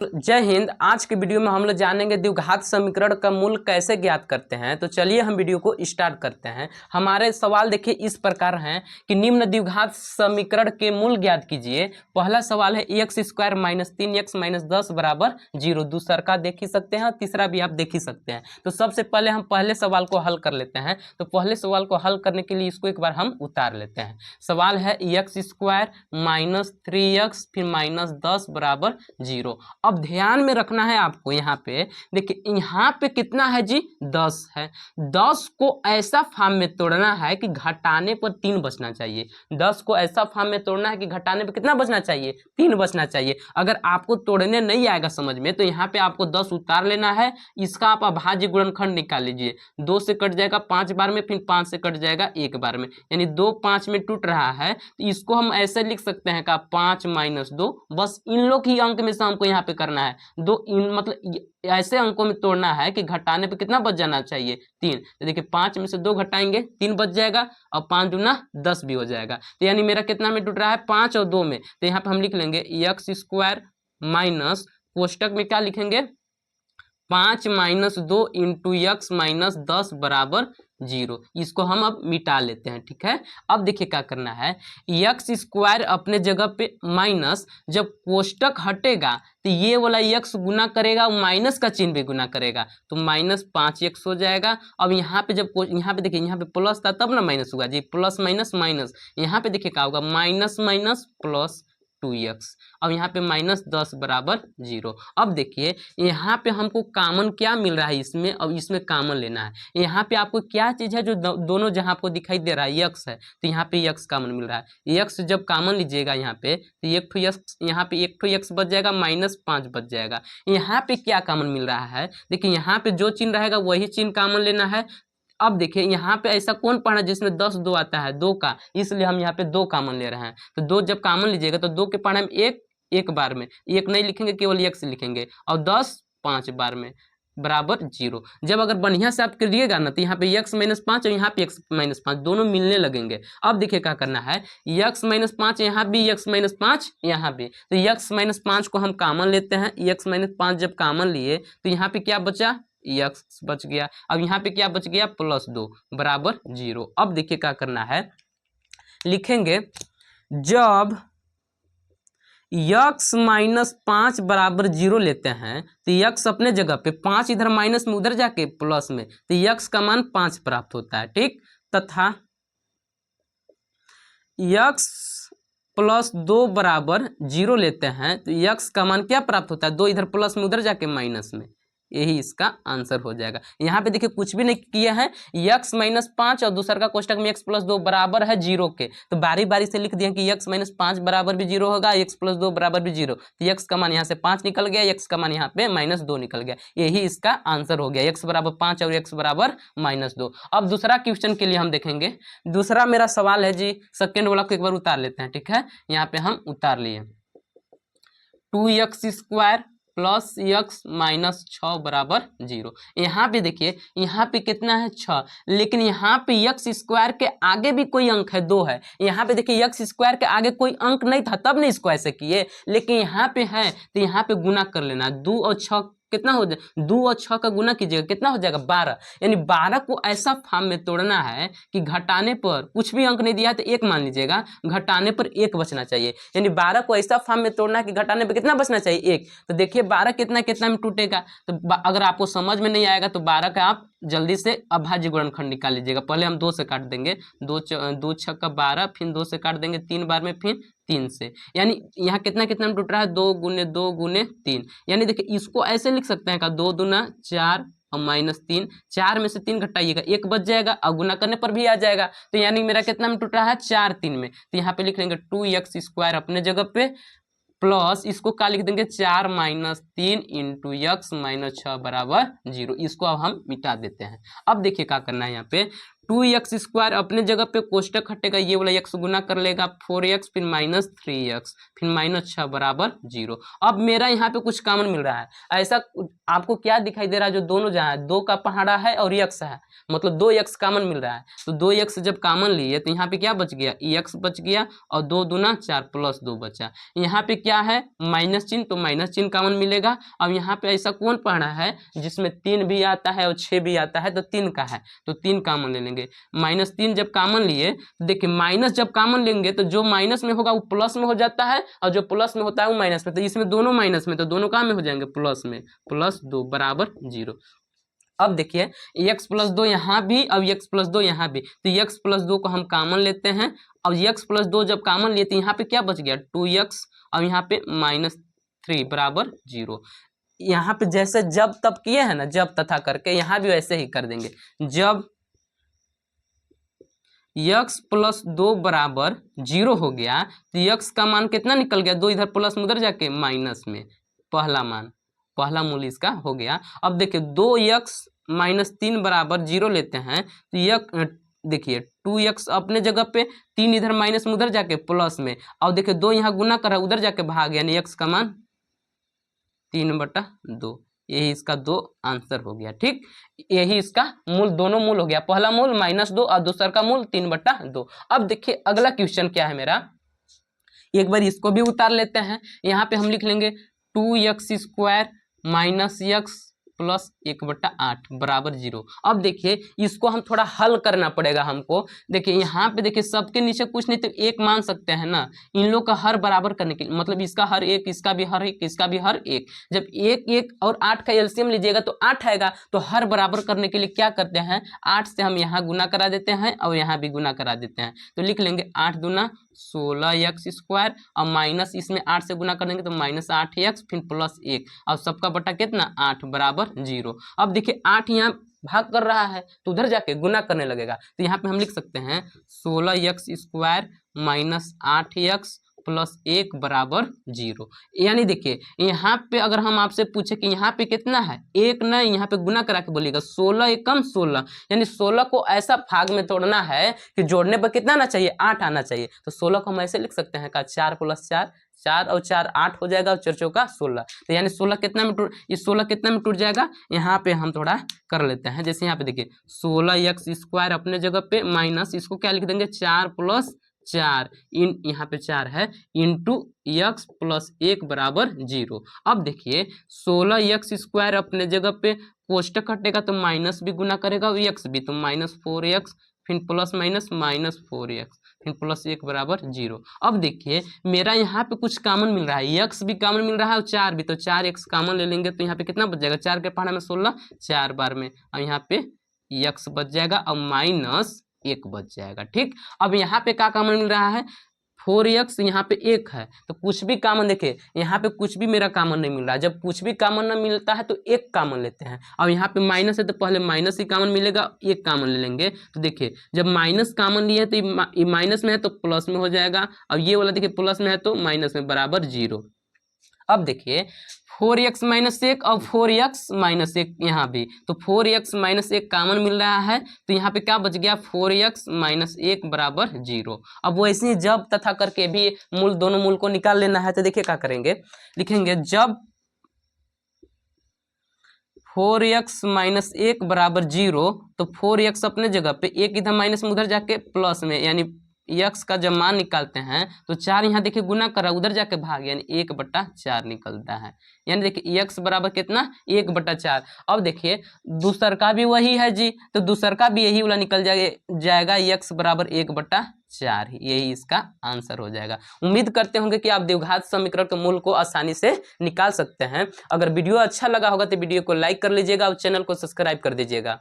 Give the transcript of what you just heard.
जय हिंद। आज के वीडियो में हम लोग जानेंगे द्विघात समीकरण का मूल कैसे ज्ञात करते हैं। तो चलिए हम वीडियो को स्टार्ट करते हैं। हमारे सवाल देखिए इस प्रकार हैं कि निम्न द्विघात समीकरण के मूल ज्ञात कीजिए। पहला सवाल है x square minus 3x minus 10 बराबर 0। दूसरा का देख ही सकते हैं, तीसरा भी आप देख ही सकते हैं। तो सबसे पहले हम पहले सवाल को हल कर लेते हैं। तो पहले सवाल को हल करने के लिए इसको एक बार हम उतार लेते हैं। सवाल है एक्स स्क्वायर माइनस 3x फिर माइनस 10 बराबर 0। अब ध्यान में रखना है आपको, यहाँ पे देखिए यहाँ पे कितना है जी 10 है। 10 को ऐसा फॉर्म में तोड़ना है कि घटाने पर 3 बचना चाहिए। 10 को ऐसा फॉर्म में तोड़ना है कि घटाने पर कितना बचना चाहिए, 3 बचना चाहिए। अगर आपको तोड़ने नहीं आएगा समझ में तो यहाँ पे आपको 10 उतार लेना है। इसका आप अभाज्य गुणनखंड निकाल लीजिए। 2 से कट जाएगा 5 बार में, फिर 5 से कट जाएगा 1 बार में, यानी 2 5 में टूट रहा है। तो इसको हम ऐसे लिख सकते हैं का 5 माइनस 2। बस इन लोग ही अंक में से हमको यहाँ पे करना है। दो इन मतलब ऐसे अंकों में तोड़ना है कि घटाने पे कितना बच जाना चाहिए, 3। तो देखिए 5 में से 2 घटाएंगे 3 बच जाएगा और 5 दूना 10 भी हो जाएगा। तो यानी मेरा कितना में टूट रहा है, 5 और 2 में। तो यहाँ पे हम लिख लेंगे एक्स स्क्वायर माइनस कोष्टक में क्या लिखेंगे 5 माइनस 2 इंटू एक्स माइनस 10 बराबर 0। इसको हम अब मिटा लेते हैं, ठीक है। अब देखिए क्या करना है, एक्स स्क्वायर अपने जगह पे माइनस, जब कोष्टक हटेगा तो ये वाला एक्स गुना करेगा, माइनस का चिन्ह भी गुना करेगा, तो माइनस 5x हो जाएगा। अब यहाँ पे जब यहाँ पे देखिए यहाँ पे प्लस था तब ना माइनस हुआ जी, प्लस माइनस माइनस। यहाँ पे देखिए क्या होगा माइनस माइनस प्लस 2x। अब यहाँ पे माइनस 10 बराबर 0। अब देखिए यहाँ पे हमको कॉमन क्या मिल रहा है इसमें, अब इसमें कॉमन लेना है। यहाँ पे आपको क्या चीज़ है जो दोनों जहाँ आपको दिखाई दे रहा है x है, तो यहाँ पे x कॉमन मिल रहा है। x जब कॉमन लीजिएगा यहाँ पे तो एक ठो x, यहाँ पे एक ठो x बच जाएगा, माइनस 5 बच जाएगा। यहाँ पे क्या कॉमन मिल रहा है, देखिए यहाँ पे जो चिन्ह रहेगा वही चिन्ह कॉमन लेना है। अब देखिए यहाँ पे ऐसा कौन पढ़ा जिसमें 10 2 आता है, 2 का, इसलिए हम यहाँ पे 2 कॉमन ले रहे हैं। तो 2 जब कॉमन लीजिएगा तो 2 के पढ़े में एक बार में, एक नहीं लिखेंगे केवल एक से लिखेंगे, और 10 5 बार में बराबर 0। जब अगर बढ़िया से आप करिएगा ना तो यहाँ पे x माइनस 5 और यहाँ पे x माइनस 5 दोनों मिलने लगेंगे। अब देखिए क्या करना है, x माइनस 5 यहाँ भी, x माइनस 5 यहाँ भी, तो x माइनस 5 को हम कॉमन लेते हैं। x माइनस 5 जब कॉमन लिए तो यहाँ पे क्या बचा, x बच गया। अब यहाँ पे क्या बच गया, प्लस 2 बराबर 0। अब देखिए क्या करना है, लिखेंगे जब x माइनस 5 बराबर 0 लेते हैं तो x अपने जगह पे 5 इधर माइनस में उधर जाके प्लस में, तो x का मान 5 प्राप्त होता है, ठीक। तथा x प्लस 2 बराबर 0 लेते हैं तो x का मान क्या प्राप्त होता है, 2 इधर प्लस में उधर जाके माइनस में, यही इसका आंसर हो जाएगा। यहाँ पे देखिए कुछ भी नहीं किया है, x माइनस 5 और दूसरा का कोष्टक में x प्लस 2 बराबर है 0 के, तो बारी बारी से लिख दिया कि x माइनस 5 बराबर भी 0 होगा, x प्लस 2 बराबर भी 0। तो x का मान यहाँ से 5 निकल गया, x का मान यहाँ पे माइनस 2 निकल गया, यही इसका आंसर हो गया, x बराबर 5 और x बराबर माइनस 2। अब दूसरा क्वेश्चन के लिए हम देखेंगे। दूसरा मेरा सवाल है जी, सेकेंड वाला को एक बार उतार लेते हैं, ठीक है। यहाँ पे हम उतार लिए 2x square plus x minus 6 बराबर 0। यहाँ पे देखिए यहाँ पे कितना है 6, लेकिन यहाँ पे x स्क्वायर के आगे भी कोई अंक है, 2 है। यहाँ पे देखिए x स्क्वायर के आगे कोई अंक नहीं था तब नहीं इसको ऐसे किए, लेकिन यहाँ पे है तो यहाँ पे गुना कर लेना। 2 और 6 कितना हो जाए, 2 और 6 का गुना कीजिएगा कितना हो जाएगा 12। यानी 12 को ऐसा फॉर्म में तोड़ना है कि घटाने पर कुछ भी अंक नहीं दिया है तो 1 मान लीजिएगा, घटाने पर 1 बचना चाहिए। यानी 12 को ऐसा फॉर्म में तोड़ना है कि घटाने पर कितना बचना चाहिए, 1। तो देखिए 12 कितना कितना में टूटेगा, तो अगर आपको समझ में नहीं आएगा तो 12 का आप जल्दी से अभाज्य गुणनखंड निकाल लीजिएगा। पहले हम 2 से काट देंगे, 2 6 का 12, फिर 2 से काट देंगे 3 बार में, फिर 3 से, यानी यहाँ कितना कितना में टूट रहा है 2 गुने 2 गुने 3। यानी देखिए इसको ऐसे लिख सकते हैं का 2 दूना 4 और माइनस 3, 4 में से 3 घटाइएगा 1 बच जाएगा और गुना करने पर भी आ जाएगा। तो यानी मेरा कितना में टूट रहा है 4 3 में। तो यहाँ पे लिख लेंगे 2x स्क्वायर अपने जगह पे प्लस इसको क्या लिख देंगे 4 माइनस 3 इंटू एक्स माइनस 6 बराबर 0। इसको अब हम मिटा देते हैं। अब देखिए क्या करना है, यहाँ पे 2x स्क्वायर अपने जगह पे कोष्टक हटेगा, ये वाला x गुना कर लेगा 4x फिर माइनस 3x फिर -6 बराबर 0। अब मेरा यहाँ पे कुछ कॉमन मिल रहा है। ऐसा आपको क्या दिखाई दे रहा है, जो दोनों जहाँ है, 2 का पहाड़ा है और x है, मतलब 2x कॉमन मिल रहा है। तो 2x जब कॉमन लिए तो यहाँ पे क्या बच गया, x बच गया, और 2 दूना 4 प्लस 2 बचा। यहाँ पे क्या है, माइनस चिन्ह, तो माइनस चिन्ह कॉमन मिलेगा। अब यहाँ पे ऐसा कौन पहाड़ा है जिसमें 3 भी आता है और 6 भी आता है, तो 3 का है, तो 3 कॉमन ले लेंगे। -3 जब कॉमन लिए तो देखिए माइनस जब कॉमन लेंगे तो जो माइनस में होगा वो प्लस में हो जाता है, और जो प्लस में होता है वो माइनस में, तो इसमें दोनों माइनस में, तो दोनों कहाँ में हो जाएंगे, प्लस में, +2 बराबर 0। अब देखिए x + 2 यहाँ भी, अब x + 2 यहाँ भी, तो x + 2 को हम कॉमन लेते हैं। अब x + 2 जब कॉमन लिए तो यहाँ पे क्या बच गया, 2x, और यहाँ पे -3 बराबर 0। यहाँ पे जैसे जब तब किए हैं ना, जब तथा करके, यहाँ भी वैसे ही कर देंगे। जब x + 2 बराबर 0 हो गया तो x का मान कितना निकल गया, 2 इधर प्लस में उधर जाके माइनस में, पहला मूल इसका हो गया। अब देखिए 2x - 3 बराबर 0 लेते हैं तो यह देखिए 2x अपने जगह पे, 3 इधर माइनस में उधर जाके प्लस में, और देखिए 2 यहाँ गुना कर रहा है, उधर जाके भाग, यानी x का मान 3/2। यही इसका 2 आंसर हो गया। ठीक, यही इसका मूल, दोनों मूल हो गया, पहला मूल -2 और दूसरा का मूल 3/2। अब देखिए अगला क्वेश्चन क्या है मेरा, एक बार इसको भी उतार लेते हैं। यहाँ पे हम लिख लेंगे 2x² - x + 1/8 बराबर 0। अब देखिए इसको हम थोड़ा हल करना पड़ेगा हमको। देखिए यहाँ पे देखिए सबके नीचे कुछ नहीं तो 1 मान सकते हैं ना, इन लोग का हर बराबर करने के लिए, मतलब इसका हर 1, इसका भी हर 1, इसका भी हर 1। जब 1 1 और 8 का एलसीएम लीजिएगा तो 8 आएगा। तो हर बराबर करने के लिए क्या करते हैं, 8 से हम यहाँ गुना करा देते हैं और यहाँ भी गुना करा देते हैं। तो लिख लेंगे 8 दूना 16x², और माइनस इसमें 8 से गुना कर देंगे तो -8x, फिर +1, और सबका बटा कितना, 8 बराबर 0। अब देखिए 8 यहाँ भाग कर रहा है तो उधर जाके गुना करने लगेगा, तो यहाँ पे हम लिख सकते हैं 16x² - 8x + 1 बराबर 0। यानी देखिए यहाँ पे अगर हम आपसे पूछे कि यहाँ पे कितना है, 1 नहीं, यहाँ पे गुना करा के बोलिएगा, 16 एकम 16, यानी 16 को ऐसा भाग में तोड़ना है कि जोड़ने पर कितना आना चाहिए, 8 आना चाहिए। तो 16 को हम ऐसे लिख सकते हैं का 4 + 4, 4 और 4 8 हो जाएगा, और 4 चौका 16, तो यानी 16 कितना में टूट, ये 16 कितना में टूट जाएगा, यहाँ पे हम थोड़ा कर लेते हैं। जैसे यहाँ पे देखिए 16x² अपने जगह पे, माइनस इसको क्या लिख देंगे, 4 + 4 इन, यहाँ पे 4 है, इंटू x + 1 बराबर 0। अब देखिए 16x² अपने जगह पे, कोष्टक हटेगा तो माइनस भी गुना करेगा और x भी, तो -4x, फिर प्लस माइनस -4x, फिर +1 बराबर 0। अब देखिए मेरा यहाँ पे कुछ कॉमन मिल रहा है, x भी कॉमन मिल रहा है और 4 भी, तो 4x कॉमन ले लेंगे तो यहाँ पे कितना बच जाएगा, 4 के पहाड़ा में 16, 4 बार में, और यहाँ पे x बच जाएगा और -1 बच जाएगा। ठीक, अब यहाँ पे क्या कॉमन मिल रहा है, 4x, यहाँ पे 1 है, तो कुछ भी कॉमन, देखिए यहाँ पे कुछ भी मेरा कॉमन नहीं मिल रहा है। जब कुछ भी कॉमन ना मिलता है तो 1 कॉमन लेते हैं। अब यहाँ पे माइनस है तो पहले माइनस ही कॉमन मिलेगा, 1 कॉमन ले लेंगे। तो देखिए जब माइनस कॉमन लिए तो ये माइनस में है तो प्लस में हो जाएगा, और ये वाला देखिए प्लस में है तो माइनस में, बराबर 0। अब देखिए 4x - 1 और 4x - 1 यहाँ भी, तो 4x - 1 कॉमन मिल रहा है, तो यहाँ पे क्या बच गया, 4x - 1 बराबर 0। अब वैसे ही जब तथा करके भी मूल, दोनों मूल को निकाल लेना है। तो देखिए क्या करेंगे, लिखेंगे जब 4x - 1 बराबर 0, तो 4x अपने जगह पे, 1 इधर माइनस में उधर जाके प्लस में, यानी x का जब मान निकालते हैं तो 4 यहाँ देखिए गुना कर रहा है, उधर जाके भाग, यानी 1/4 निकलता है। यानी देखिए x बराबर कितना, 1/4। अब देखिए दूसर का भी वही है जी, तो दूसर का भी यही वाला निकल जाएगा, x बराबर 1/4, यही इसका आंसर हो जाएगा। उम्मीद करते होंगे कि आप द्विघात समीकरण के मूल को आसानी से निकाल सकते हैं। अगर वीडियो अच्छा लगा होगा तो वीडियो को लाइक कर लीजिएगा और चैनल को सब्सक्राइब कर दीजिएगा।